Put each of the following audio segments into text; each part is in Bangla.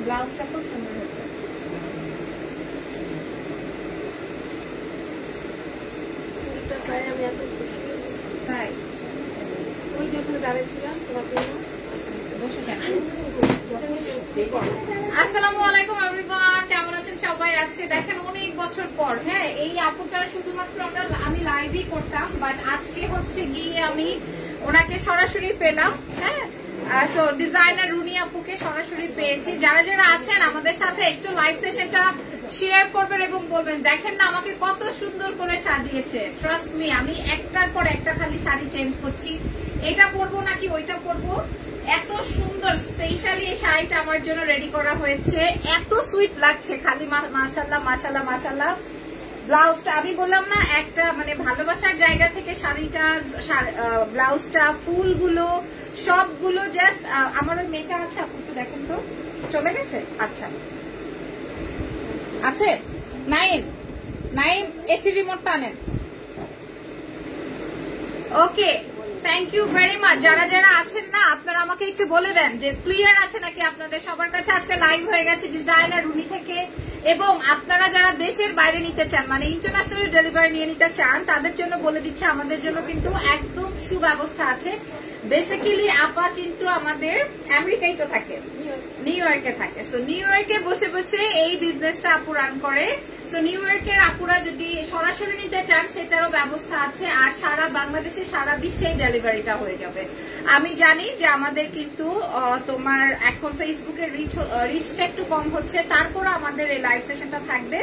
ব্লাউজটা খুব সুন্দর হয়েছে। আমি এত খুশি হয়েছি, তাই ওই যে ওখানে দাঁড়িয়েছিলাম তোমাকে বসে যান। আসসালামু আলাইকুম এভরিওয়ান, কেমন আছেন সবাই? আজকে দেখেন অনেক বছর পর, হ্যাঁ এই আপুটার শুধুমাত্র আমি লাইভই করতাম, বাট আজকে হচ্ছে গিয়ে আমি ওনাকে সরাসরি পেলাম। হ্যাঁ, সো ডিজাইনার রুনি আপুকে সরাসরি পেয়েছি। যারা যারা আছেন আমাদের সাথে একটু লাইভ সেশনটা শেয়ার করবেন এবং বলবেন দেখেন না আমাকে কত সুন্দর করে সাজিয়েছে। ট্রাস্ট মি, আমি একটার পর একটা খালি শাড়ি চেঞ্জ করছি, এটা পরবো নাকি ওইটা পরবো। এত সুন্দর স্পেশালি এই শাড়িটা আমার জন্য রেডি করা হয়েছে, এত সুইট লাগছে খালি। মাশাআল্লাহ মাশাআল্লাহ মাশাআল্লাহ। ব্লাউজটা আমি বললাম না একটা মানে ভালোবাসার জায়গা থেকে শাড়িটা, ব্লাউজটা, ফুলগুলো সবগুলো জাস্ট। আমার ওই মেয়েটা আছে, আপনি একটু দেখেন তো, চলে গেছে? আচ্ছা আছে, নাইম নাইম এসি রিমোটটা আনেন। ওকে, থ্যাংক ইউ ভেরি মাচ। যারা যারা আছেন না আপনারা আমাকে একটু বলে দেন যে ক্লিয়ার আছে নাকি আপনাদের সবার কাছে। আজকে লাইভ হয়ে গেছে ডিজাইনার রুনি থেকে, এবং আপনারা যারা দেশের বাইরে নিতে চান মানে ইন্টারন্যাশনাল ডেলিভারি নিয়ে নিতে চান তাদের জন্য বলে দিচ্ছে আমাদের জন্য কিন্তু একদম সুব্যবস্থা আছে। বেসিক্যালি আপা কিন্তু আমাদের আমেরিকায় তো থাকে, নিউ ইয়র্কে থাকে। সো নিউ ইয়র্কে বসে বসে এই বিজনেসটা আপু রান করে। তো নিউ ইয়র্কের আপুরা যদি সরাসরি নিতে চান সেটারও ব্যবস্থা আছে, আর সারা বাংলাদেশে সারা বিশ্বে ডেলিভারিটা হয়ে যাবে। আমি জানি যে আমাদের কিন্তু তোমার এখন ফেসবুকের রিচটা একটু কম হচ্ছে, তারপর আমাদের এই লাইভ সেশনটা থাকবে,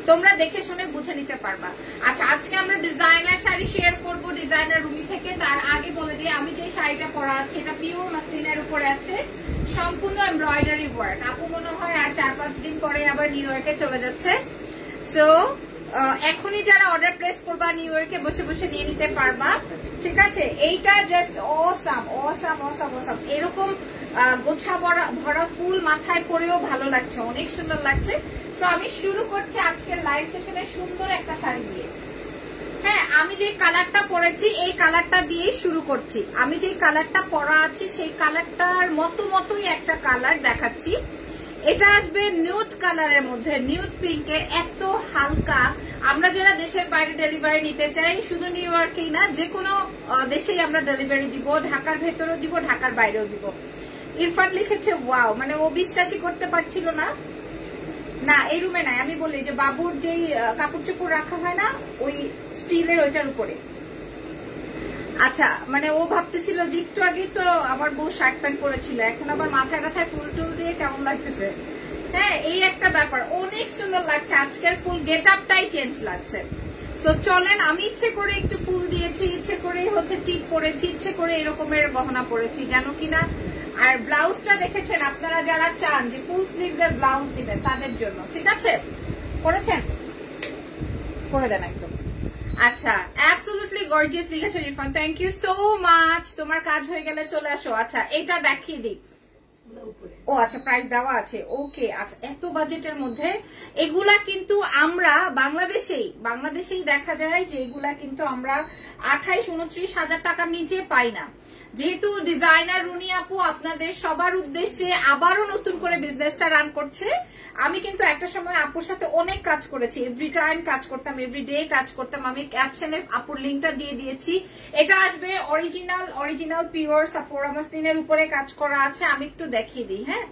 তোমরা দেখে শুনে বুঝে নিতে পারবা। আচ্ছা, আজকে আমরা ডিজাইনার শাড়ি শেয়ার করবো ডিজাইনার রুমি থেকে। তার আগে বলে দিই আমি যে শাড়িটা পরা আছে এটা পিওর মাসলিনের উপরে আছে, সম্পূর্ণ এমব্রয়ডারি ওয়ার্ক। আপু মনে হয় আর 4-5 দিন পরে আবার নিউ ইয়র্কে চলে যাচ্ছে। সো এখনই যারা অর্ডার প্লেস করবা নিউ ইয়র্কে বসে বসে নিয়ে নিতে পারবা, ঠিক আছে? এইটা just awesome awesome awesome awesome. এরকম গোছা ভরা ফুল মাথায় পরেও ভালো লাগছে, অনেক সুন্দর লাগছে। সো আমি শুরু করছি আজকের লাইভ সেশনে সুন্দর একটা শাড়ি দিয়ে। হ্যাঁ, আমি যে কালারটা পরেছি এই কালারটা দিয়ে শুরু করছি। আমি যে কালারটা পরা আছি সেই কালারটার মতোই একটা কালার দেখাচ্ছি। এটা আসবে নিউড কালারের মধ্যে, নিউড পিঙ্কের, এত হালকা। আমরা যারা দেশের বাইরে ডেলিভারি নিতে চাই, শুধু নিউ ইয়র্কেই না যে কোনো দেশেই আমরা ডেলিভারি দিব, ঢাকার ভেতরেও দিব, ঢাকার বাইরেও দিব। ইরফান লিখেছে ওয়াও, মানে ও বিশ্বাসই করতে পারছিল না। না এই রুমে নাই, আমি বলি যে বাবুর যেই কাপড় চোপড় রাখা হয় না ওই স্টিলের ওইটার উপরে। আচ্ছা, মানে ও ভাবতেছিল যে একটু আগেই তো আমার বউ শার্ট প্যান্ট পরেছিল, এখন আবার মাথায় মাথায় ফুল টুল দিয়ে কেমন লাগতেছে। হ্যাঁ, এই একটা ব্যাপার, অনেক সুন্দর লাগছে। আজকের ফুল গেট আপটাই চেঞ্জ লাগছে। তো চলেন, আমি ইচ্ছে করে একটু ফুল দিয়েছি, ইচ্ছে করে হচ্ছে টিপ পরেছি, ইচ্ছে করে এরকমের গহনা পরেছি, জানো কিনা। আর ব্লাউজটা দেখেছেন আপনারা যারা চান যে ফুল স্লিভস এর ব্লাউজ দিবেন তাদের জন্য, ঠিক আছে? করেছেন, করে দেন একদম। আচ্ছা, অ্যাবসলিউটলি গর্জিয়াস লিখেছেন Irfan, thank you so much. তোমার কাজ হয়ে গেলে চলে আসো। আচ্ছা, এটা দেখিয়ে দিই। ও আচ্ছা, প্রাইস দেওয়া আছে, ওকে। আচ্ছা, এত বাজেটের মধ্যে এগুলা কিন্তু আমরা বাংলাদেশেই দেখা যায় যে এগুলা কিন্তু আমরা 28-29 হাজার টাকার নিচে পাই না। যেহেতু ডিজাইনার রুনি আপু আপনাদের সবার উদ্দেশ্যে আবারও নতুন করে বিজনেসটা রান করছে। আমি কিন্তু একটা সময় আপুর সাথে অনেক কাজ করেছি, এভরি টাইম কাজ করতাম, এভরিডে কাজ করতাম। আমি ক্যাপশনে আপুর লিঙ্কটা দিয়ে দিয়েছি। এটা আসবে অরিজিনাল পিওর সাফোরা মাসলিনের উপরে কাজ করা আছে। আমি একটু দেখিয়ে দিই, হ্যাঁ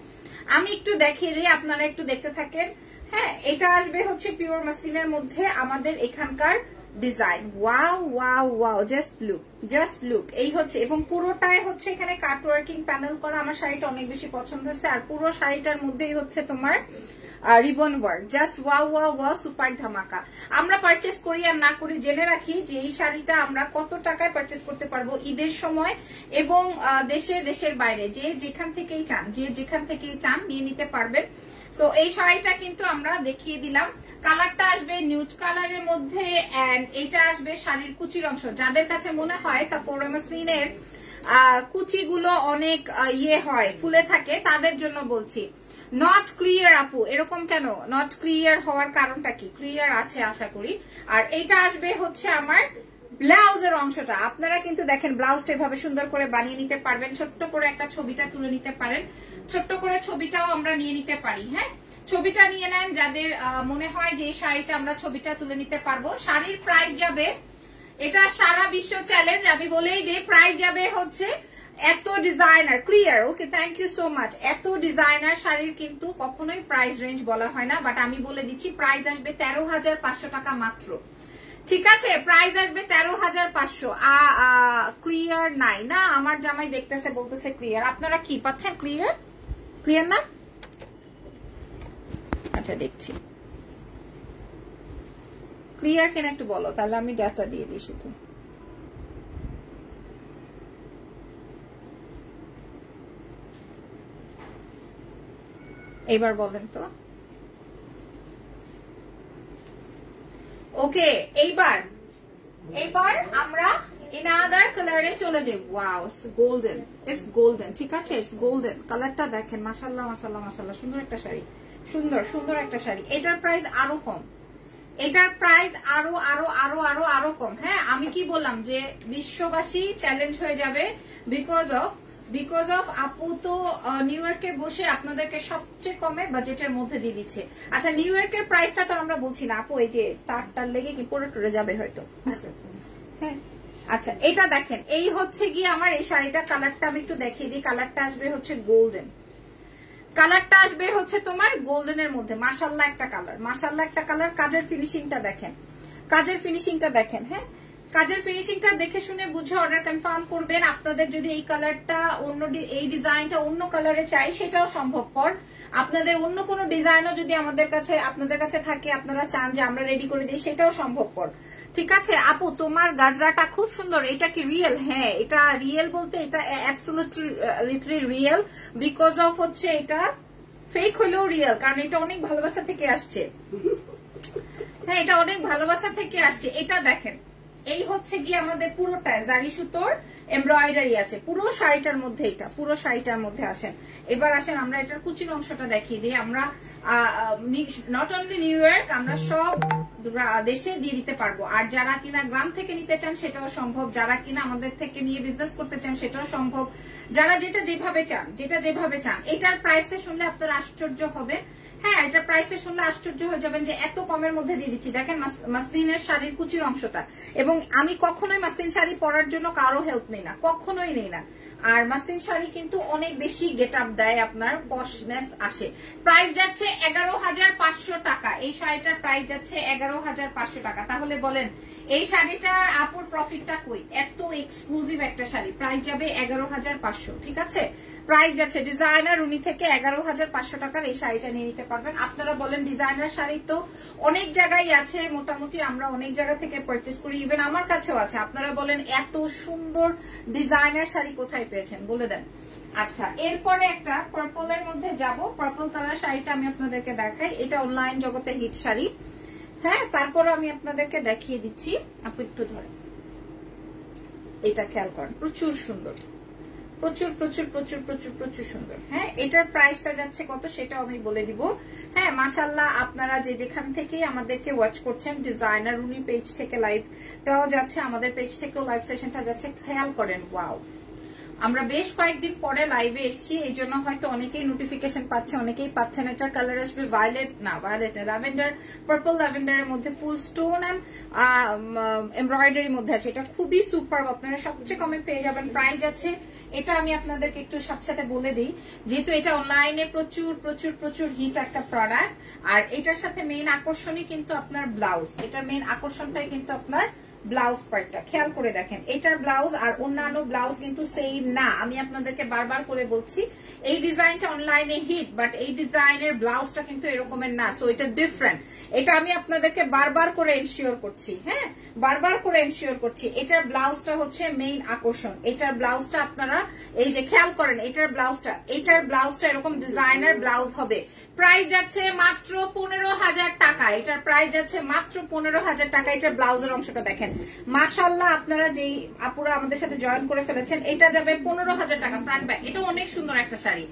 আমি একটু দেখিয়ে দিই, আপনারা একটু দেখতে থাকেন। হ্যাঁ, এটা আসবে হচ্ছে পিওর মাসলিনের মধ্যে আমাদের এখানকার design. Wow wow wow, just look এই হচ্ছে। এবং পুরোটাই হচ্ছে এখানে কাট ওয়ার্কিং প্যানেল করা। আমার শাড়িটা অনেক বেশি পছন্দ হয়েছে। আর পুরো শাড়িটার মধ্যেই হচ্ছে তোমার ribbon work. Just wow wow wow, super ধামাকা। আমরা পারচেস করি আর না করি জেনে রাখি যে এই শাড়িটা আমরা কত টাকায় পারচেস করতে পারবো ঈদের সময়, এবং দেশের বাইরে যে যেখান থেকেই চান নিয়ে নিতে পারবেন। সো এই শাড়িটা কিন্তু আমরা দেখিয়ে দিলাম। কালারটা আসবে নিউড কালারের মধ্যে, এন্ড এটা আসবে শাড়ির কুচির অংশ। যাদের কাছে মনে হয় সাফোরা মাসলিনের কুচিগুলো অনেক ইয়ে হয়, ফুলে থাকে, তাদের জন্য বলছি। নট ক্লিয়ার আপু, এরকম কেন? নট ক্লিয়ার হওয়ার কারণটা কি? ক্লিয়ার আছে আশা করি। আর এটা আসবে হচ্ছে আমার ব্লাউজের অংশটা আপনারা কিন্তু দেখেন ব্লাউজটা এভাবে সুন্দর করে বানিয়ে নিতে পারবেন। ছোট্ট করে একটা ছবিটা তুলে নিতে পারেন, ছোট্ট করে ছবিটাও আমরা নিয়ে নিতে পারি। হ্যাঁ, ছবিটা নিয়ে নেন যাদের মনে হয় যে এই শাড়িটা আমরা ছবিটা তুলে নিতে পারবো। শাড়ির প্রাইস যাবে, এটা সারা বিশ্ব চ্যালেঞ্জ, আমি বলেই দিই, প্রাইস যাবে হচ্ছে এত designer clear. Okay, thank you so much. এত ডিজাইনার শাড়ির কিন্তু কখনোই প্রাইস রেঞ্জ বলা হয় না, বাট আমি বলে দিচ্ছি প্রাইস আসবে 13,500 টাকা মাত্র। ঠিক আছে, প্রাইস আসবে 13,500। ক্লিয়ার নাই না, আমার জামাই দেখতেছে বলতেছে ক্লিয়ার। আপনারা কি পাচ্ছেন? ক্লিয়ার, ক্লিয়ার না? আচ্ছা দেখছি, ক্লিয়ার কিনা একটু বলো, তাহলে আমি ডাটা দিয়ে দিই শুধু। এবার বলেন তো। ওকে, এইবার আমরা another কালারে চলে যাই। Wow, golden, it's golden. ঠিক আছে, ইটস গোল্ডেন। কালারটা দেখেন, মাশাআল্লাহ মাশাআল্লাহ মাশাআল্লাহ, সুন্দর একটা শাড়ি, সুন্দর সুন্দর একটা শাড়ি। এটার প্রাইস আরো কম, এটার প্রাইস আরো আরো আরো আরো আরো কম। হ্যাঁ, আমি কি বললাম যে বিশ্ববাসী চ্যালেঞ্জ হয়ে যাবে বিকজ অফ আপু তো নিউ ইয়র্কে বসে আপনাদেরকে সবচেয়ে কমে বাজেটের মধ্যে দিয়ে দিচ্ছে। আচ্ছা, নিউ ইয়র্কের প্রাইসটা তো আমরা বলছি না আপু, এই যে তারটার লেগে কি পরে টরে যাবে হয়তো। আচ্ছা আচ্ছা, হ্যাঁ আচ্ছা, এটা দেখেন, এই হচ্ছে গিয়ে আমার এই শাড়িটা। কালারটা আমি একটু দেখিয়ে দিই। কালারটা আসবে হচ্ছে গোল্ডেন, কালারটা আসবে হচ্ছে তোমার গোল্ডেনের মধ্যে। মাশাআল্লাহ একটা কালার, মাশাআল্লাহ একটা কালার। কাজের ফিনিশিংটা দেখেন, কাজের ফিনিশিংটা দেখেন। হ্যাঁ, কাজের ফিনিশিংটা দেখে শুনে বুঝে অর্ডার কনফার্ম করবেন। আপনাদের যদি এই কালারটা অন্য, এই ডিজাইনটা অন্য কালারে চাই, সেটাও সম্ভবপর। আপনাদের অন্য কোনো ডিজাইনও যদি আপনাদের কাছে থাকে, আপনারা চান যে আমরা রেডি করে দিই, সেটাও সম্ভবপর। ঠিক আছে আপু, তোমার গাজরাটা খুব সুন্দর। এটা কি রিয়েল? হ্যাঁ, এটা রিয়েল বলতে এটা অ্যাবসলিউটলি রিয়েল, বিকজ অফ হচ্ছে এটা ফেক হলেও রিয়েল, কারণ এটা অনেক ভালোবাসা থেকে আসছে। হ্যাঁ, এটা অনেক ভালোবাসা থেকে আসছে। এটা দেখেন, এই হচ্ছে গিয়ে আমাদের পুরোটা জারি সুতোর এমব্রয়ডারি আছে পুরো শাড়িটার মধ্যে। এটা পুরো শাড়িটার মধ্যে আসেন। এবার আসেন আমরা এটার কুচির অংশটা দেখিয়ে দিই। আমরা নট অনলি নিউ ইয়র্ক, আমরা সব দেশে দিয়ে দিতে পারবো। আর যারা কিনা গ্রাম থেকে নিতে চান সেটাও সম্ভব, যারা কিনা আমাদের থেকে নিয়ে বিজনেস করতে চান সেটাও সম্ভব, যারা যেটা যেভাবে চান। এটার প্রাইসটা শুনলে আপনারা আশ্চর্য হবে। হ্যাঁ, এটা প্রাইসে শুনলে আশ্চর্য হয়ে যাবেন যে এত কমের মধ্যে দিয়ে দিচ্ছি। দেখেন মাসলিনের শাড়ির কুচির অংশটা। এবং আমি কখনোই মাসলিন শাড়ি পরার জন্য কারো হেল্প নেই না, কখনোই নেই না। আর মাসলিন শাড়ি কিন্তু অনেক বেশি গেট আপ দেয়, আপনার পশনেস আসে। প্রাইস যাচ্ছে 11,500 টাকা। এই শাড়িটার প্রাইস যাচ্ছে 11,500 টাকা। তাহলে বলেন এই শাড়িটার আপুর প্রফিটটা কই? এত এক্সক্লুসিভ একটা শাড়ি, প্রাইস যাবে 11,500। ঠিক আছে, প্রাইস যাচ্ছে ডিজাইনার উনি থেকে 11,500 টাকার এই শাড়িটা নিয়ে নিতে পারবেন। আপনারা বলেন ডিজাইনার শাড়ি তো অনেক জায়গায় আছে, মোটামুটি আমরা অনেক জায়গা থেকে পারচেস করি, ইভেন আমার কাছেও আছে। আপনারা বলেন এত সুন্দর ডিজাইনার শাড়ি কোথায় পেয়েছেন বলে দেন। আচ্ছা, এরপরে একটা পার্পলের মধ্যে যাব। পার্পল কালার শাড়িটা আমি আপনাদেরকে দেখাই। এটা অনলাইন জগতে হিট শাড়ি। হ্যাঁ, তারপরে আমি আপনাদেরকে দেখিয়ে দিচ্ছি। আপু একটু ধরে এটা খেয়াল করেন, প্রচুর সুন্দর, প্রচুর প্রচুর প্রচুর প্রচুর প্রচুর সুন্দর। হ্যাঁ, এটার প্রাইসটা যাচ্ছে কত সেটাও আমি বলে দিব। হ্যাঁ, মাশাআল্লাহ, আপনারা যে যেখান থেকে আমাদেরকে ওয়াচ করছেন, ডিজাইনার উনি পেজ থেকে লাইভটাও যাচ্ছে, আমাদের পেজ থেকেও লাইভ সেশনটা যাচ্ছে, খেয়াল করেন। ওয়াও, আমরা বেশ কয়েকদিন পরে লাইভে এসেছি, এই জন্য হয়তো অনেকেই নোটিফিকেশন পাচ্ছে, অনেকেই পাচ্ছেন। এটার কালার আসবে ভায়োলেট না, ল্যাভেন্ডার, পার্পল ল্যাভেন্ডারের মধ্যে ফুল স্টোন এন্ড এমব্রয়ডারির মধ্যে আছে। এটা খুবই সুপার, আপনারা সবচেয়ে কমে পেয়ে যাবেন। প্রাইস আছে, এটা আমি আপনাদেরকে একটু সাথে সাথে বলে দিই, যেহেতু এটা অনলাইনে প্রচুর প্রচুর প্রচুর হিট একটা প্রোডাক্ট। আর এটার সাথে মেইন আকর্ষণই কিন্তু আপনার ব্লাউজ। এটার মেইন আকর্ষণটাই কিন্তু আপনার ব্লাউজ পার্টটা। খেয়াল করে দেখেন, এটার ব্লাউজ আর অন্যান্য ব্লাউজ কিন্তু সেম না। আমি আপনাদেরকে বারবার করে বলছি, এই ডিজাইনটা অনলাইনে হিট, বাট এই ডিজাইনের ব্লাউজটা কিন্তু এরকমের না। সো এটা ডিফারেন্ট, এটা আমি আপনাদেরকে বারবার করে এনশিওর করছি। হ্যাঁ, বারবার করে এনশিওর করছি। এটার ব্লাউজটা হচ্ছে মেইন আকর্ষণ। এটার ব্লাউজটা আপনারা এই যে খেয়াল করেন, এটার ব্লাউজটা এরকম ডিজাইনার ব্লাউজ হবে। প্রাইস যাচ্ছে মাত্র 15,000 টাকা। এটার প্রাইস যাচ্ছে মাত্র 15,000 টাকা। এটার ব্লাউজের অংশটা দেখেন, মাশাআল্লাহ, আপনারা যেই আপুরা আমাদের সাথে জয়েন করে ফেলেছেন, এটা যাবে 15,000 টাকা ফ্রন্ট ব্যাক। এটা অনেক সুন্দর একটা শাড়ি,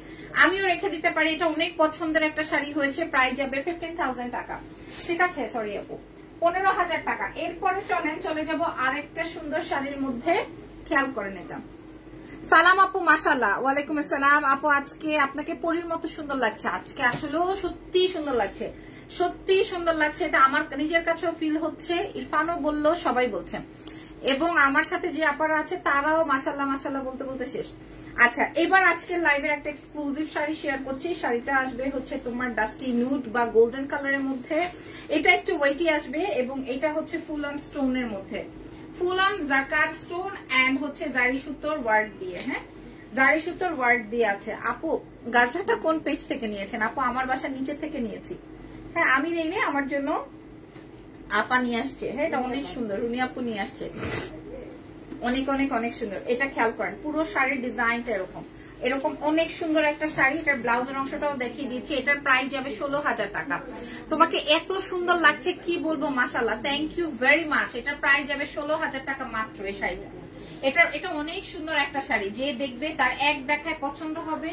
আমিও রেখে দিতে পারি। এটা অনেক পছন্দের একটা শাড়ি হয়েছে। প্রাইস যাবে 15,000 টাকা। ঠিক আছে, সরি আপু, 15,000 টাকা। এরপরে চলে যাব আরেকটা সুন্দর শাড়ির মধ্যে, খেয়াল করেন এটা। সালাম আপু, মাশাআল্লাহ। ওয়ালাইকুম আসসালাম আপু, আজকে আপনাকে পরীর মতো সুন্দর লাগছে। আজকে আসলেও সত্যি সুন্দর লাগছে, সত্যি সুন্দর লাগছে। এটা আমার নিজের কাছেও ফিল হচ্ছে, ইরফানও বললো, সবাই বলছে, এবং আমার সাথে যে আপারা আছে তারাও মাশাআল্লাহ মাশাআল্লাহ বলতে বলতে শেষ। আচ্ছা, এবার আজকে লাইভের একটা এক্সক্লুসিভ শাড়ি শেয়ার করছি। শাড়িটা আসবে হচ্ছে তোমার ডাস্টি নুড বা গোল্ডেন কালারের মধ্যে। এটা একটু ওয়েটি আসবে এবং এটা হচ্ছে ফুল অন স্টোনের মধ্যে, ফুল অন জাকাত স্টোন এন্ড হচ্ছে জারি সুতোর ওয়ার্ক দিয়ে। হ্যাঁ, জারি সুতোর ওয়ার্ক দিয়ে আছে। আপু গাছাটা কোন পেজ থেকে নিয়েছেন? আপু আমার বাসার নিচে থেকে নিয়েছি। হ্যাঁ, আমি নেই, আমার জন্য আপা নিয়ে আসছে। হ্যাঁ, এটা অনেক সুন্দর, রুনি আপু নিয়ে আসছে, অনেক অনেক অনেক সুন্দর। এটা খেয়াল করেন, পুরো শাড়ির ডিজাইনটা এরকম এরকম অনেক সুন্দর একটা শাড়ি। এটার ব্লাউজের অংশটাও দেখিয়ে দিচ্ছি। এটার প্রাইস যাবে 16,000 টাকা। তোমাকে এত সুন্দর লাগছে কি বলবো, মাশাআল্লাহ, থ্যাংক ইউ ভেরি মাচ। এটার প্রাইস যাবে 16,000 টাকা মাত্র। এই শাড়িটা, এটা অনেক সুন্দর একটা শাড়ি, যে দেখবে তার এক দেখায় পছন্দ হবে।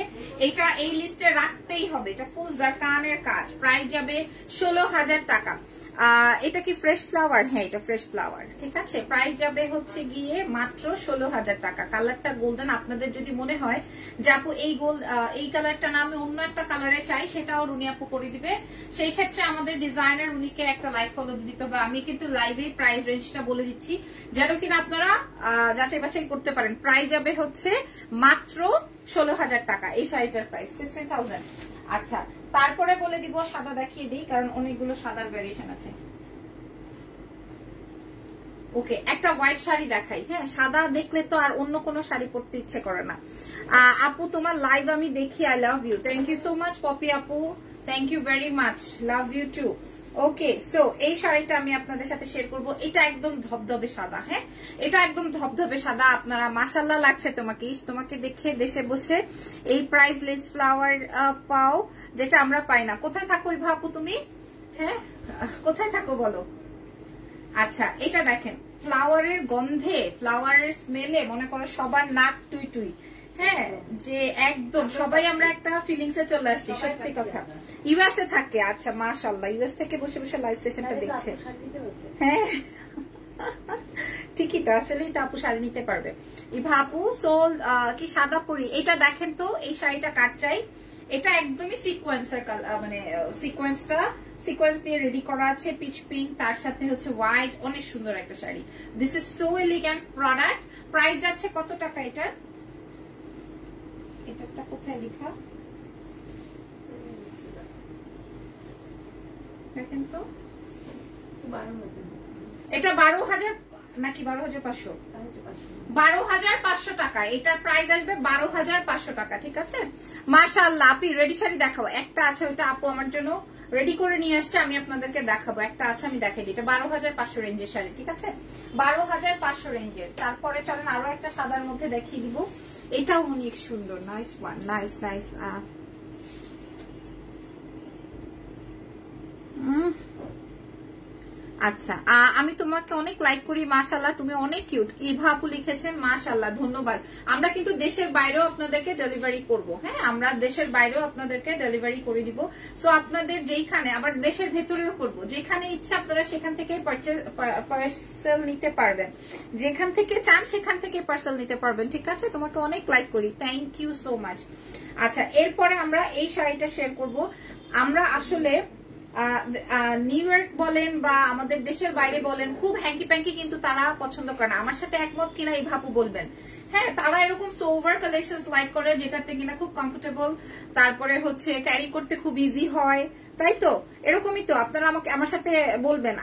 এটা এই লিস্টে রাখতেই হবে। এটা ফুল জারকানের কাজ, প্রাইস যাবে 16,000 টাকা। এটা কি ফ্রেশ ফ্লাওয়ার? হ্যাঁ, এটা ফ্রেশ ফ্লাওয়ার। ঠিক আছে, প্রাইস যাবে হচ্ছে গিয়ে মাত্র 16,000 টাকা। কালারটা গোল্ডেন। আপনাদের যদি মনে হয় যে আপু এই কালারটা না, আমি অন্য একটা কালারে চাই, সেটাও রুনি আপু করে দিবে। সেই ক্ষেত্রে আমাদের ডিজাইনার রুনিকে একটা লাইক ফলো দিতে হবে। আমি কিন্তু লাইভে প্রাইস রেঞ্জটা বলে দিচ্ছি, যেন কিনা আপনারা যাচাই বাছাই করতে পারেন। প্রাইস যাবে হচ্ছে মাত্র 16,000 টাকা এই শাড়িটার প্রাইস, 16,000। আচ্ছা, তারপরে বলে দিব, সাদা দেখিয়ে দিই কারণ অনেকগুলো সাদার ভ্যারিয়েশন আছে। ওকে, একটা হোয়াইট শাড়ি দেখাই। হ্যাঁ, সাদা দেখলে তো আর অন্য কোনো শাড়ি পরতে ইচ্ছে করে না। আপু তোমার লাইভ আমি দেখি, I love you, thank you so much Popy আপু, thank you very much, love you too. Okay, so এই শাড়িটা আমি আপনাদের সাথে শেয়ার করবো। এটা একদম ধবধবে সাদা। হ্যাঁ, এটা একদম ধবধবে সাদা। আপনারা মাশাআল্লাহ লাগছে তোমাকে দেখে দেশে বসে এই প্রাইসলেস ফ্লাওয়ার পাও, যেটা আমরা পাই না। কোথায় থাকো ওই ভাপু তুমি? হ্যাঁ, কোথায় থাকো বলো। আচ্ছা, এটা দেখেন, ফ্লাওয়ারের গন্ধে, ফ্লাওয়ারের স্মেলে মনে করো সবার নাক টুই টুই। হ্যাঁ, যে একদম সবাই আমরা একটা ফিলিংস এ চলে আসছি। সত্যি কথা, ইউএস এ থাকে। আচ্ছা, মাশাআল্লাহ, ইউএস থেকে বসে বসে লাইভ সেশনটা দেখছে। হ্যাঁ, ঠিকই তো, আসলেই তো আপু শাড়ি নিতে পারবে। ইভা আপু সোল কি সাদা পরি, এটা দেখেন তো, এই শাড়িটা কাট চাই। এটা একদমই সিকোয়েন্সের কালার, মানে সিকোয়েন্স দিয়ে রেডি করা আছে, পিচ পিঙ্ক, তার সাথে হচ্ছে হোয়াইট, অনেক সুন্দর একটা sari. This is so elegant product. Price যাচ্ছে কত টাকা এটার? এটা কোথায় লেখা দেখেন তো, 12,000। এটা 12,000 নাকি 12,500? 12,500 টাকা। এটার প্রাইস আসবে 12,500 টাকা। ঠিক আছে, মাশাআল্লাহ। আপনি রেডি শাড়ি দেখাবো, একটা আছে, ওইটা আপু আমার জন্য রেডি করে নিয়ে আসছে, আমি আপনাদেরকে দেখাবো। একটা আছে, আমি দেখাই দিই। এটা 12,500 রেঞ্জের শাড়ি। ঠিক আছে, 12,500 রেঞ্জের। তারপরে চলেন আরো একটা সাদার মধ্যে দেখিয়ে দিব। এটাও অনেক সুন্দর, নাইস ওয়ান, নাইস নাইস। আচ্ছা, আমি তোমাকে অনেক লাইক করি, মাশাআল্লাহ, তুমি অনেক কিউট। ইভা আপু লিখেছেন, মাশাআল্লাহ, ধন্যবাদ। আমরা কিন্তু দেশের বাইরেও আপনাদেরকে ডেলিভারি করব। হ্যাঁ, আমরা দেশের বাইরেও আপনাদেরকে ডেলিভারি করে দিব। সো আপনাদের যেইখানে, আবার দেশের ভেতরেও করব, যেখানে ইচ্ছা আপনারা সেখান থেকে পার্সেল নিতে পারবেন, যেখান থেকে চান সেখান থেকে পার্সেল নিতে পারবেন। ঠিক আছে, তোমাকে অনেক লাইক করি, থ্যাংক ইউ সো মাচ। আচ্ছা, এরপরে আমরা এই শাড়িটা শেয়ার করব। আমরা আসলে নিউ ইয়র্ক বলেন বা আমাদের দেশের বাইরে বলেন, খুব হ্যাঙ্কি প্যাঙ্কি কিন্তু তারা পছন্দ করে না। আমার সাথে একমত কিনা এই ভাপু বলবেন। হ্যাঁ, তারা এরকম সোভার কালেকশন লাইক করে, যেটাতে কিনা খুব কমফোর্টেবল, তারপরে হচ্ছে ক্যারি করতে খুব ইজি হয়, তাই তো? এরকমই তো আপনারা আমার সাথে বলবেন।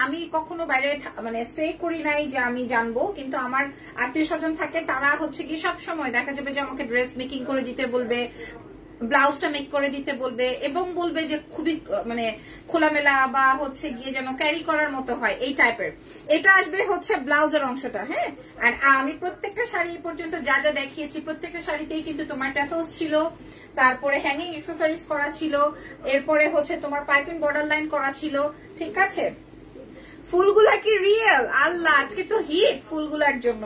আমি কখনো বাইরে মানে স্টে করি নাই যে আমি জানবো, কিন্তু আমার আত্মীয় স্বজন থাকে, তারা হচ্ছে কি সব সময় দেখা যাবে যে আমাকে ড্রেস মেকিং করে দিতে বলবে, ব্লাউজটা মেক করে দিতে বলবে, এবং বলবে যে খুবই মানে খোলামেলা বা হচ্ছে গিয়ে যেন ক্যারি করার মতো হয়, এই টাইপের। এটা আসবে হচ্ছে ব্লাউজের অংশটা। হ্যাঁ, আর আমি প্রত্যেকটা শাড়ি পর্যন্ত যা যা দেখিয়েছি, প্রত্যেকটা শাড়িতেই কিন্তু তোমার ট্যাসেলস ছিল, তারপরে হ্যাঙ্গিং অ্যাক্সেসরিজ করা ছিল, এরপরে হচ্ছে তোমার পাইপিং বর্ডার লাইন করা ছিল। ঠিক আছে, ফুলগুলা কি রিয়েল? আল্লাহ, আজকে তো হিট ফুলগুলার জন্য,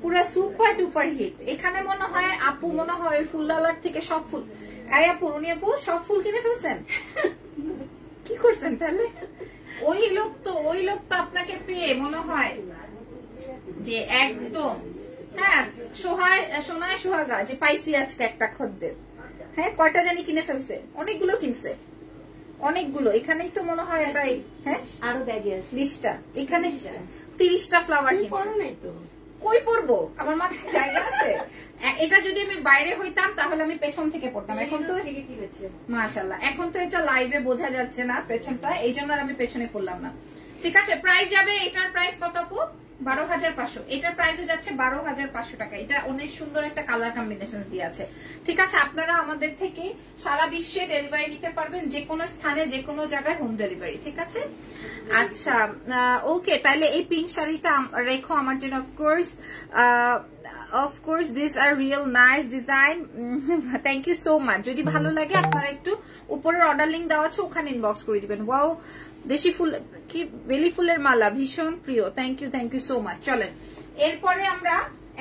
পুরা সুপার ডুপার হিট। এখানে মনে হয় আপু, মনে হয় ফুল ডালার থেকে সব ফুল, আপু, উনি আপু সব ফুল কিনে ফেলছেন, কি করছেন তাহলে? ওই লোক তো আপনাকে পেয়ে মনে হয় যে একদম হ্যাঁ সোনায় সোহাগা যে পাইছি আজকে একটা খদ্দের। হ্যাঁ কয়টা জানি কিনে ফেলছে, অনেকগুলো কিনছে, অনেকগুলো। এখানেই তো মনে হয় প্রায় হ্যাঁ আরো ব্যাগে আছে 20টা, এখানে 30টা ফ্লাওয়ার কিনছে। কই পরবো, আমার মাথায় জায়গা আছে? এটা যদি আমি বাইরে হইতাম তাহলে আমি পেছন থেকে পড়তাম। এখন তো মাশাআল্লাহ, এখন তো এটা লাইভে বোঝা যাচ্ছে না পেছনটা, এই জন্য আমি পেছনে পড়লাম না। ঠিক আছে, প্রাইস যাবে, এটার প্রাইস কত আপু? 12,500। এটার প্রাইসও যাচ্ছে 12,500 টাকা। এটা অনেক সুন্দর একটা কালার কম্বিনেশন দিয়ে আছে। ঠিক আছে, আপনারা আমাদের থেকে সারা বিশ্বে ডেলিভারি নিতে পারবেন, যে কোনো স্থানে যে কোনো জায়গায় হোম ডেলিভারি। ঠিক আছে, আচ্ছা ওকে, তাহলে এই পিঙ্ক শাড়িটা রেখো আমার জন্য। Of course these are real nice design. Thank you so much. যদি ভালো লাগে আপনারা একটু উপরের অর্ডার লিংক দেওয়া আছে, ওখানে ইনবক্স করে দিবেন। ওয়াও, দেশি ফুল কি বেলি ফুলের মালা ভীষণ প্রিয়। Thank you so much. চলেন এরপরে আমরা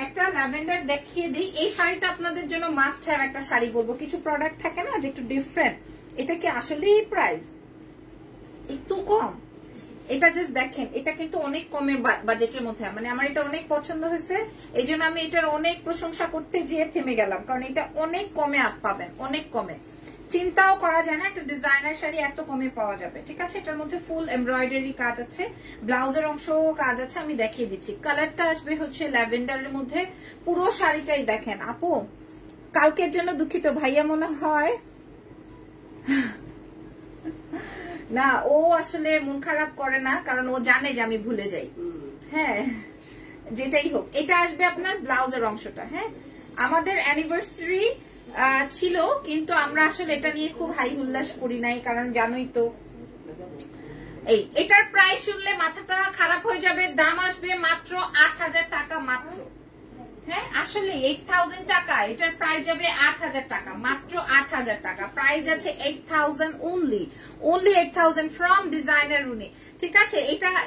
একটা ল্যাভেন্ডার দেখিয়ে দিই। এই শাড়িটা আপনাদের জন্য মাস্ট হ্যাভ একটা শাড়ি বলবো। কিছু প্রোডাক্ট থাকে না যে একটু ডিফারেন্ট, এটা কি আসলেই প্রাইস একটু কম? এটা জাস্ট দেখেন, এটা কিন্তু অনেক কমের বাজেটের মধ্যে, মানে আমার এটা অনেক পছন্দ হয়েছে, এই জন্য আমি এটার অনেক প্রশংসা করতে যেয়ে থেমে গেলাম, কারণ এটা অনেক কমে আপ পাবেন, অনেক কমে। চিন্তাও করা যায় না একটা ডিজাইনার শাড়ি এত কমে পাওয়া যাবে। ঠিক আছে, এটার মধ্যে ফুল এমব্রয়ডারি কাজ আছে, ব্লাউজের অংশও কাজ আছে, আমি দেখিয়ে দিচ্ছি। কালারটা আসবে হচ্ছে ল্যাভেন্ডারের মধ্যে। পুরো শাড়িটাই দেখেন আপু, কালকের জন্য দুঃখিত ভাইয়া মনে হয় না, ও আসলে মন খারাপ করে না, কারণ ও জানে যে আমি ভুলে যাই। হ্যাঁ যেটাই হোক, এটা আসবে আপনার ব্লাউজের অংশটা। হ্যাঁ, আমাদের অ্যানিভার্সারি ছিল, কিন্তু আমরা আসলে এটা নিয়ে খুব হাই উল্লাস করি নাই, কারণ জানোই তো। এটার প্রাইস শুনলে মাথাটা খারাপ হয়ে যাবে। দাম আসবে মাত্র 8,000 টাকা মাত্র। হ্যাঁ আসলে 8,000 টাকা, এটার প্রাইস যাবে 8,000 টাকা, মাত্র 8,000 টাকা। প্রাইস আছে 8,000 only 8,000 ফ্রম ডিজাইনার রুনি। ঠিক আছে,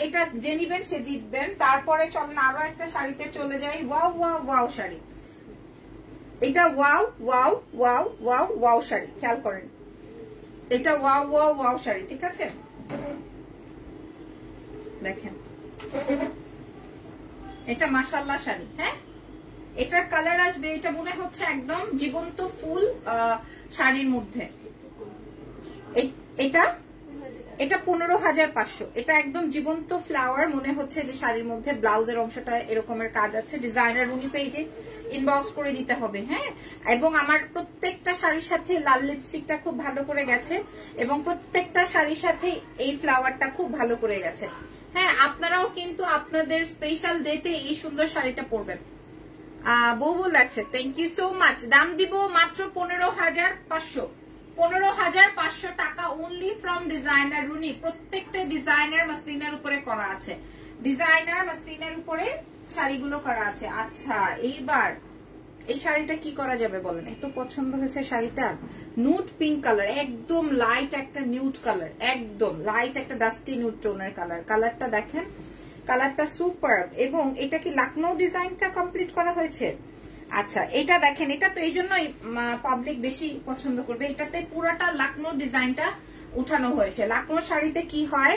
এটা যে নিবেন সে জিতবেন। তারপরে চলেন আরো একটা শাড়িতে চলে যাই। ওয়াও ওয়াও ওয়াও শাড়ি, এটা wow wow wow wow wow sari, খেয়াল করেন, এটা ওয়াও ওয়াও ওয়াও শাড়ি। ঠিক আছে, দেখেন এটা মাশাআল্লাহ শাড়ি। হ্যাঁ, এটার কালার আসবে, এটা মনে হচ্ছে একদম জীবন্ত ফুল শাড়ির মধ্যে। এটা 15,500। এটা একদম জীবন্ত ফ্লাওয়ার মনে হচ্ছে যে শাড়ির মধ্যে। ব্লাউজের অংশটা এরকমের কাজ আছে। ডিজাইনার রুনি পেজে ইনবক্স করে দিতে হবে। হ্যাঁ, এবং আমার প্রত্যেকটা শাড়ির সাথে লাল লিপস্টিকটা খুব ভালো করে গেছে, এবং প্রত্যেকটা শাড়ির সাথে এই ফ্লাওয়ারটা খুব ভালো করে গেছে। হ্যাঁ, আপনারাও কিন্তু আপনাদের স্পেশাল ডেতে এই সুন্দর শাড়িটা পরবেন। বউ লাগছে, থ্যাংক ইউ সো মাচ। দাম দিব মাত্র 15,500। 15,500 টাকা অনলি ফ্রম ডিজাইনার রুনি। প্রত্যেকটা ডিজাইনার মাসলিনের উপরে করা আছে, ডিজাইনার মাসলিনের উপরে শাড়িগুলো করা আছে। আচ্ছা, এইবার এই শাড়িটা কি করা যাবে বলেন? এত পছন্দ হয়েছে শাড়িটা, নুড পিঙ্ক কালার, একদম লাইট একটা নিউড কালার, একদম লাইট একটা ডাস্টি নিউড টোনের কালার। কালারটা দেখেন, কালারটা সুপার। এবং এটা কি লাকনো ডিজাইনটা কমপ্লিট করা হয়েছে? আচ্ছা, এটা দেখেন, এটা তো এই জন্যই পাবলিক বেশি পছন্দ করবে। এটাতে পুরোটা লাকনো ডিজাইনটা উঠানো হয়েছে। লাকনো শাড়িতে কি হয়,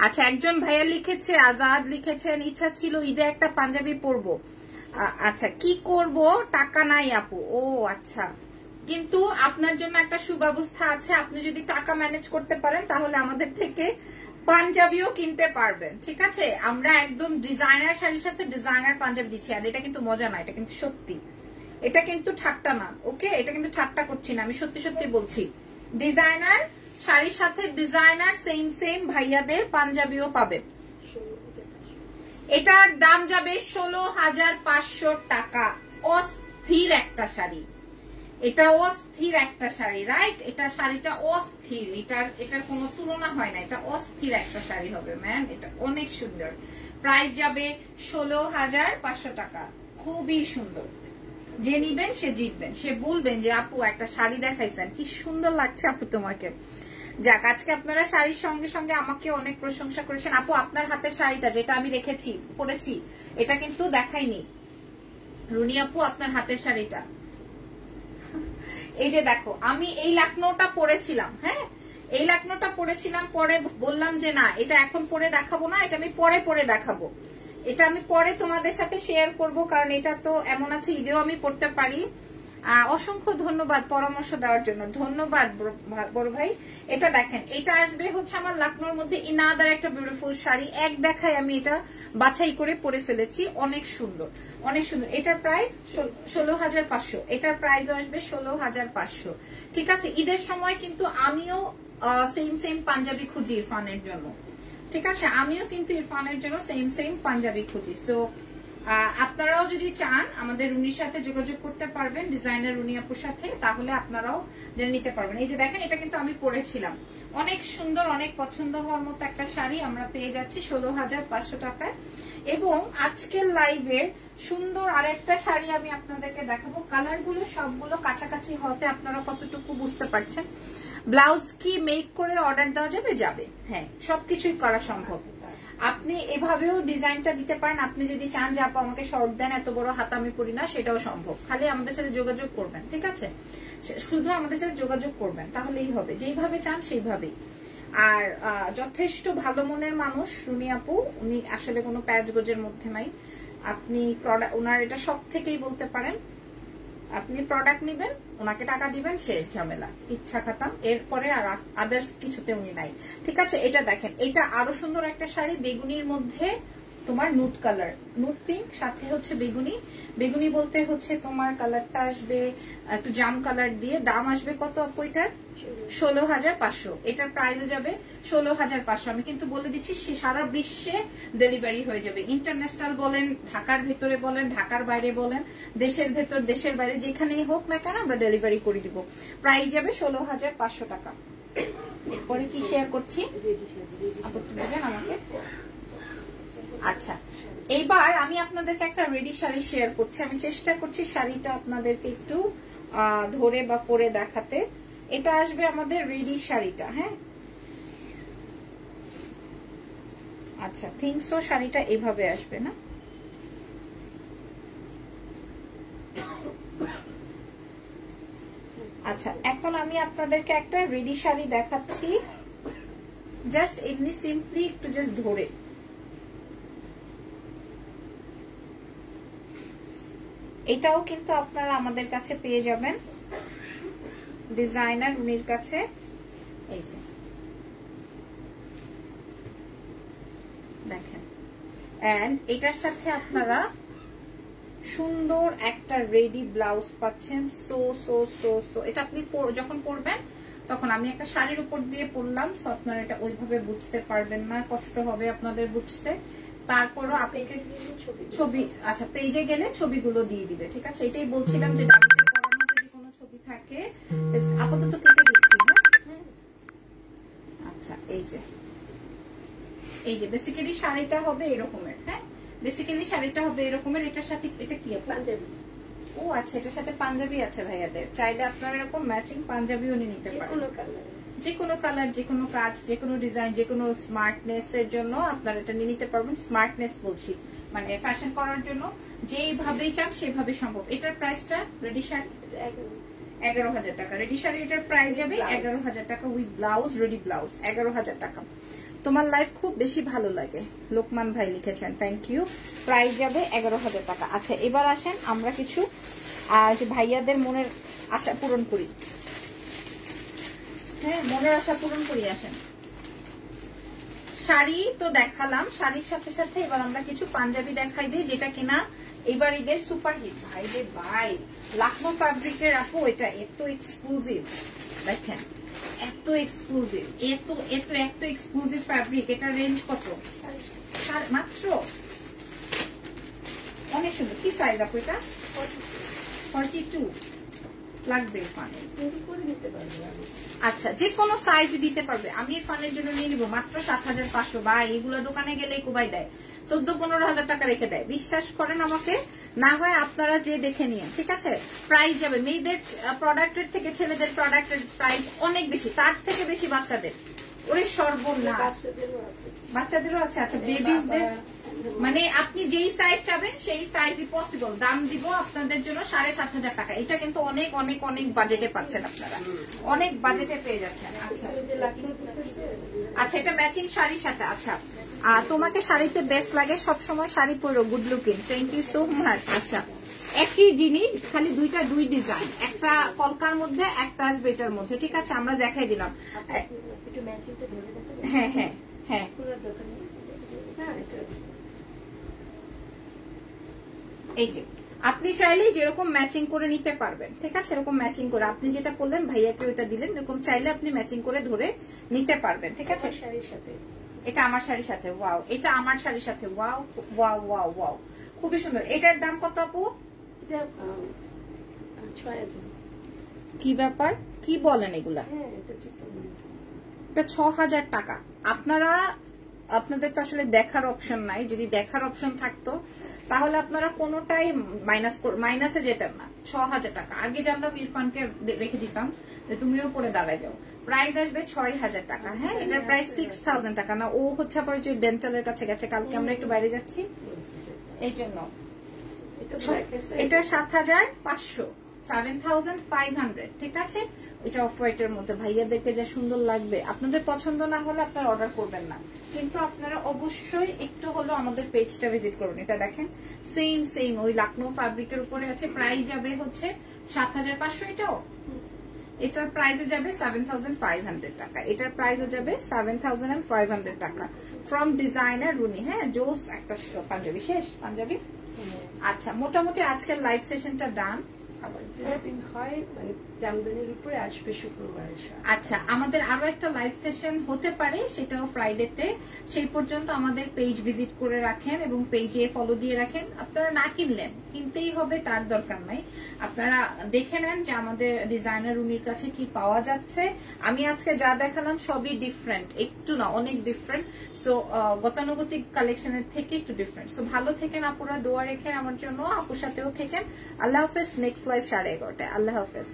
আচ্ছা একজন ভাইয়া লিখেছে, আজাদ লিখেছেন, ইচ্ছা ছিল ঈদে একটা পাঞ্জাবি পরবো। আচ্ছা, কি করব, টাকা নাই আপু। ও আচ্ছা, কিন্তু আপনার জন্য একটা সুব্যবস্থা আছে। আপনি যদি টাকা ম্যানেজ করতে পারেন তাহলে আমাদের থেকে পাঞ্জাবিও কিনতে পারবেন। ঠিক আছে, আমরা একদম ডিজাইনার শাড়ির সাথে ডিজাইনার পাঞ্জাবি দিচ্ছি। আর এটা কিন্তু মজা না, এটা কিন্তু সত্যি, এটা কিন্তু ঠাট্টা না। ওকে, এটা কিন্তু ঠাট্টা করছি না, আমি সত্যি সত্যি বলছি। ডিজাইনার শাড়ির সাথে ডিজাইনার সেম ভাইয়াদের পাঞ্জাবিও পাবেন। এটার দাম যাবে 16,500 টাকা। অস্থির একটা শাড়ি, এটা অস্থির একটা শাড়ি, রাইট? এটা শাড়িটা অস্থির, এটার কোনো তুলনা হয় না। এটা অস্থির একটা শাড়ি হবে ম্যাম, এটা অনেক সুন্দর। প্রাইস যাবে 16,500 টাকা। খুবই সুন্দর, যে নিবেন সে জিতবেন, সে বলবেন যে আপু একটা শাড়ি দেখাইছেন, কি সুন্দর লাগছে আপু তোমাকে। যাক, আজকে আপনারা শাড়ির সঙ্গে সঙ্গে আমাকে অনেক প্রশংসা করেছেন। আপু আপনার হাতের শাড়িটা যেটা আমি রেখেছি পরেছি, এটা কিন্তু দেখাইনি। রুনি আপু আপনার হাতের শাড়িটা, এই যে দেখো, আমি এই লাকনোটা পরেছিলাম। হ্যাঁ, এই লাকনোটা পরেছিলাম, পরে বললাম যে না এটা এখন পরে দেখাবো না, এটা আমি পরে দেখাবো, এটা আমি পরে তোমাদের সাথে শেয়ার করব, কারণ এটা তো এমন আছে ঈদেও আমি পড়তে পারি। অসংখ্য ধন্যবাদ পরামর্শ দেওয়ার জন্য, ধন্যবাদ বড় ভাই। এটা দেখেন, এটা আসবে হচ্ছে আমার লাকনোর মধ্যে ইনাদার একটা বিউটিফুল শাড়ি, এক দেখায় আমি এটা বাছাই করে পরে ফেলেছি, অনেক সুন্দর অনেক সুন্দর। এটার প্রাইস 16,500, এটার প্রাইস আসবে 16,500। ঠিক আছে, ঈদের সময় কিন্তু আমিও সেম পাঞ্জাবি খুঁজি ইরফানের জন্য, ঠিক আছে, আমিও কিন্তু ইরফানের জন্য সেম পাঞ্জাবি খুঁজি। সো আপনারাও যদি চান আমাদের রুনির সাথে যোগাযোগ করতে পারবেন, ডিজাইনার রুনি আপুর সাথে, তাহলে আপনারাও জেনে নিতে পারবেন। এই যে দেখেন, এটা কিন্তু আমি পরেছিলাম, অনেক সুন্দর, অনেক পছন্দ হওয়ার মতো একটা শাড়ি আমরা পেয়ে যাচ্ছি 16,500 টাকায়। এবং আজকের লাইভের সুন্দর আরেকটা শাড়ি আমি আপনাদেরকে দেখাবো, কালারগুলো সবগুলো কাছাকাছি হতে আপনারা কতটুকু বুঝতে পারছেন। ব্লাউজ কি মেক করে অর্ডার দেওয়া যাবে? যাবে, হ্যাঁ, সবকিছুই করা সম্ভব। আপনি এভাবেও ডিজাইনটা দিতে পারেন, আপনি যদি চান যে আপু আমাকে শর্ট দেন, এত বড় হাত আমি পরি না, সেটাও সম্ভব। খালি আমাদের সাথে যোগাযোগ করবেন, ঠিক আছে, শুধু আমাদের সাথে যোগাযোগ করবেন, তাহলেই হবে, যেইভাবে চান সেইভাবেই। আর যথেষ্ট ভালো মনের মানুষ রুনি আপু, উনি আসলে কোনো প্যাচগোজের মধ্যে নাই। আপনি ওনার এটা সব থেকেই বলতে পারেন, আপনি প্রোডাক্ট নিবেন, ওনাকে টাকা দিবেন, শেষ ঝামেলা, ইচ্ছা খাতাম, এরপরে আর আদার্স কিছুতে উনি নাই। ঠিক আছে, এটা দেখেন, এটা আরো সুন্দর একটা শাড়ি, বেগুনির মধ্যে তোমার নুট কালার, নুট পিঙ্ক, সাথে হচ্ছে বেগুনি। বেগুনি বলতে হচ্ছে তোমার কালারটা আসবে একটু জাম কালার দিয়ে। দাম আসবে কত আপু এটার? 16,500। এটার প্রাইস যাবে 16,500। আমি কিন্তু বলে দিচ্ছি সারা বিশ্বে ডেলিভারি হয়ে যাবে, ইন্টারন্যাশনাল বলেন, ঢাকার ভেতরে বলেন, ঢাকার বাইরে বলেন, দেশের ভেতর দেশের বাইরে যেখানেই হোক না কেন আমরা ডেলিভারি করে দিব। প্রাইস যাবে 16,500 টাকা। এরপরে কি শেয়ার করছি আপত্তি দেবেন আমাকে? আচ্ছা, এইবার আমি আপনাদেরকে একটা রেডি শাড়ি শেয়ার করছি, আমি চেষ্টা করছি শাড়িটা আপনাদেরকে একটু ধরে বা পরে দেখাতে। এটা আসবে আমাদের রেডি শাড়িটা, হ্যাঁ, আচ্ছা, থিংক সো শাড়িটা এইভাবে আসবে না? আচ্ছা, এখন আমি আপনাদেরকে একটা রেডি শাড়ি দেখাচ্ছি, জাস্ট এমনি সিম্পলি একটু জাস্ট ধরে। এটাও কিন্তু আপনারা আমাদের কাছে পেয়ে যাবেন ডিজাইনার রুনির কাছে। এই যে দেখেন, এন্ড এটার সাথে আপনারা সুন্দর একটা রেডি ব্লাউজ পাচ্ছেন। সো সো সো সো এটা আপনি যখন পরবেন তখন, আমি একটা শাড়ির উপর দিয়ে পরলাম, সো আপনারা এটা ওইভাবে বুঝতে পারবেন না, কষ্ট হবে আপনাদের বুঝতে। তারপরও আপনাকে ছবি, আচ্ছা, পেজে গেলে ছবিগুলো দিয়ে দিবে, ঠিক আছে। এটাই বলছিলাম যে ডাবিতে পড়ানো যদি কোনো ছবি থাকে, আপাতত কেটে দিচ্ছি। আচ্ছা, এই যে বেসিক্যালি শাড়িটা হবে এরকমের, হ্যাঁ, বেসিক্যালি শাড়িটা হবে এরকমের। এটার সাথে এটা কি পাঞ্জাবি? ও আচ্ছা, এটার সাথে পাঞ্জাবি আছে ভাইয়াদের, চাইলে আপনারা এরকম ম্যাচিং পাঞ্জাবিও নিতে পারেন, যে কোনো কালার, যে কোনো কাজ, যে কোনো ডিজাইন, যে কোনো স্মার্টনেস এর জন্য আপনারা এটা নিয়ে নিতে পারবেন। স্মার্টনেস বলছি মানে ফ্যাশন করার জন্য, যেভাবেই চান সেভাবে সম্ভব। এটার প্রাইসটা রেডি শাড়ি 11,000 টাকা। রেডি শাড়ি এটার প্রাইস যাবে 11,000 টাকা উইথ ব্লাউজ, রেডি ব্লাউজ 11,000 টাকা। তোমার লাইফ খুব বেশি ভালো লাগে, লোকমান ভাই লিখেছেন, থ্যাংক ইউ। প্রাইস যাবে 11,000 টাকা। আচ্ছা, এবার আসেন আমরা কিছু ভাইয়াদের মনের আশা পূরণ করি, হ্যাঁ, মনের আশা পূরণ করি। আসেন, শাড়ি তো দেখালাম, শাড়ির সাথে সাথে এবার আমরা কিছু পাঞ্জাবি দেখাই দিই, যেটা কিনা এবার ঈদের সুপারহিট। ভাই রে ভাই, লাখনো ফ্যাব্রিকের আপু, এটা এত এক্সক্লুসিভ, দেখেন এত এক্সক্লুসিভ, এত এক্সক্লুসিভ ফ্যাব্রিক। এটা রেঞ্জ কত? মাত্র, অনেক সুন্দর। কি সাইজ আপু এটা? 42 লাগবে ফানে করে নিতে পারবে। আচ্ছা, যে কোনো সাইজ দিতে পারবে। আমি ফানের জন্য নিয়ে নিবো মাত্র 7,500। বা এগুলো দোকানে গেলে কোবাই দেয় 14-15,000 টাকা রেখে দেয়, বিশ্বাস করেন আমাকে। না হয় আপনারা যে দেখে নিন, ঠিক আছে। প্রাইস যাবে মেয়েদের প্রোডাক্টের থেকে ছেলেদের প্রোডাক্টের প্রাইস অনেক বেশি, তার থেকে বেশি বাচ্চাদের। ওরে সর্বনাশ, বাচ্চাদেরও আছে। আচ্ছা, বেবিজদের মানে আপনি যেই সাইজ চাবেন সেই সাইজই পসিবল। দাম দিব আপনাদের জন্য 7,500 টাকা। এটা কিন্তু অনেক অনেক অনেক বাজেটে পাচ্ছেন আপনারা, অনেক বাজেটে পেয়ে যাচ্ছেন। আচ্ছা এটা ম্যাচিং শাড়ির সাথে। আচ্ছা তোমাকে শাড়িতে বেস্ট লাগে, সবসময় শাড়ি পরো, good looking, thank you so much. আচ্ছা একই জিনিস খালি দুই ডিজাইন, একটা কলকার মধ্যে একটা আসবে এটার মধ্যে, ঠিক আছে আমরা দেখাই দিলাম। হ্যাঁ হ্যাঁ হ্যাঁ এই যে আপনি চাইলেই যেরকম ম্যাচিং করে নিতে পারবেন, ঠিক আছে এরকম ম্যাচিং করে আপনি যেটা করলেন ভাইয়াকে ওইটা দিলেন, এরকম চাইলে আপনি ম্যাচিং করে ধরে নিতে পারবেন, ঠিক আছে শাড়ির সাথে। এটা আমার শাড়ির সাথে, ওয়াও এটা আমার শাড়ির সাথে, ওয়াও ওয়াও ওয়াও ওয়াও খুবই সুন্দর। এটার দাম কত আপু? এটা 6,000। কি ব্যাপার কি বলেন এগুলা? এটা 6,000 টাকা। আপনাদের তো আসলে দেখার অপশন নাই, যদি দেখার অপশন থাকতো তাহলে আপনারা কোনোটাই মাইনাসে যেতেন না। 6,000 টাকা আগে জানতাম ইরফানকে রেখে দিতাম যে তুমিও পরে দাঁড়ায় যাও। প্রাইস আসবে 6,000 টাকা। হ্যাঁ এটার প্রাইস 6,000 টাকা না। ও হচ্ছে আবার যে ডেন্টালের কাছে গেছে, কালকে আমরা একটু বাইরে যাচ্ছি এই জন্য। এটা 7,500, 7,500, ঠিক আছে। এটা অফ হোয়াইটের মধ্যে ভাইয়াদেরকে যা সুন্দর লাগবে। আপনাদের পছন্দ না হলে আপনারা অর্ডার করবেন না, কিন্তু আপনারা অবশ্যই একটু হলেও আমাদের পেজটা ভিজিট করুন। এটা দেখেন সেম ওই লাকনো ফ্যাব্রিকের উপরে আছে। প্রাইস যাবে হচ্ছে 7,500। এটার প্রাইসে যাবে 7,500 টাকা। এটার প্রাইসও যাবে 7,500 টাকা ফ্রম ডিজাইনার রুনি। হ্যাঁ জোস একটা পাঞ্জাবি, শেষ পাঞ্জাবি। আচ্ছা মোটামুটি আজকের লাইভ সেশনটা ডান। জামদানির উপরে আসবে শুক্রবার। আচ্ছা আমাদের আরো একটা লাইভ সেশন হতে পারে, সেটাও ফ্রাইডেতে। সেই পর্যন্ত আমাদের পেজ ভিজিট করে রাখেন এবং পেজে ফলো দিয়ে রাখেন। আপনারা না কিনলেন, কিনতেই হবে তার দরকার নাই, আপনারা দেখে নেন যে আমাদের ডিজাইনার রুনির কাছে কি পাওয়া যাচ্ছে। আমি আজকে যা দেখালাম সবই ডিফারেন্ট, একটু না অনেক ডিফারেন্ট। সো গতানুগতিক কালেকশনের থেকে একটু ডিফারেন্ট। সো ভালো থেকেন আপুরা, দোয়া রেখেন আমার জন্য, আপুর সাথেও থেকেন। আল্লাহ হাফেজ। Next live 11:30। আল্লাহ হাফেজ।